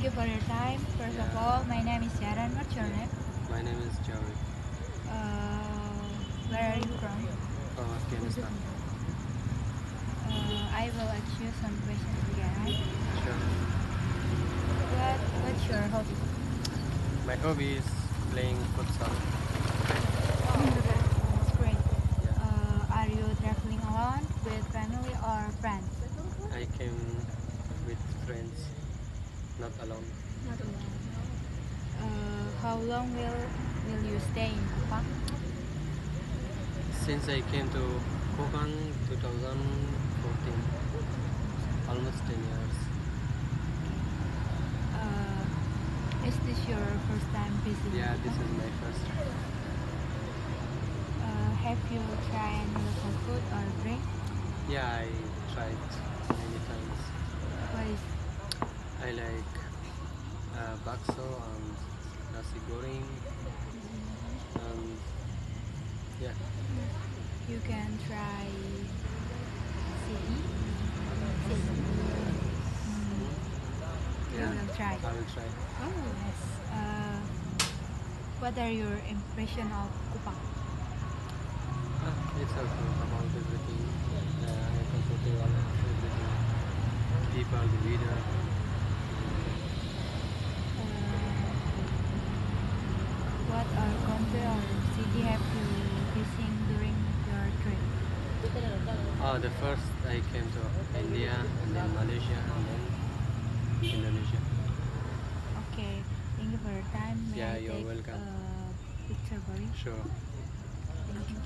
you for your time. First of all, my name is Sharon. What's your name? My name is Javed Where are you from? from Afghanistan. I will ask you some questions again, right? Sure. What's your hobby? My hobby is playing futsal. That's great. Yeah. Are you traveling alone, with family, or friends? I came with friends, not alone. How long will you stay in Kupang? Since I came to Kokang 2014, almost 10 years. Is this your first time visiting Yeah, this Kupang? is my first time. Have you tried any local food or drink? Yeah, I tried many times. What is I like bakso and nasi goreng and yeah. You can try CD. You Yeah, will try. I will try. Yes. What are your impression of Kupang? It's all good about everything. I'm comfortable of everything. People, the weather. What country or city have you visiting during your trip? Oh, the first I came to India and then Malaysia and then Indonesia. Okay. Thank you for your time. May Yeah, I you're take welcome. a picture for you? Sure. Thank you.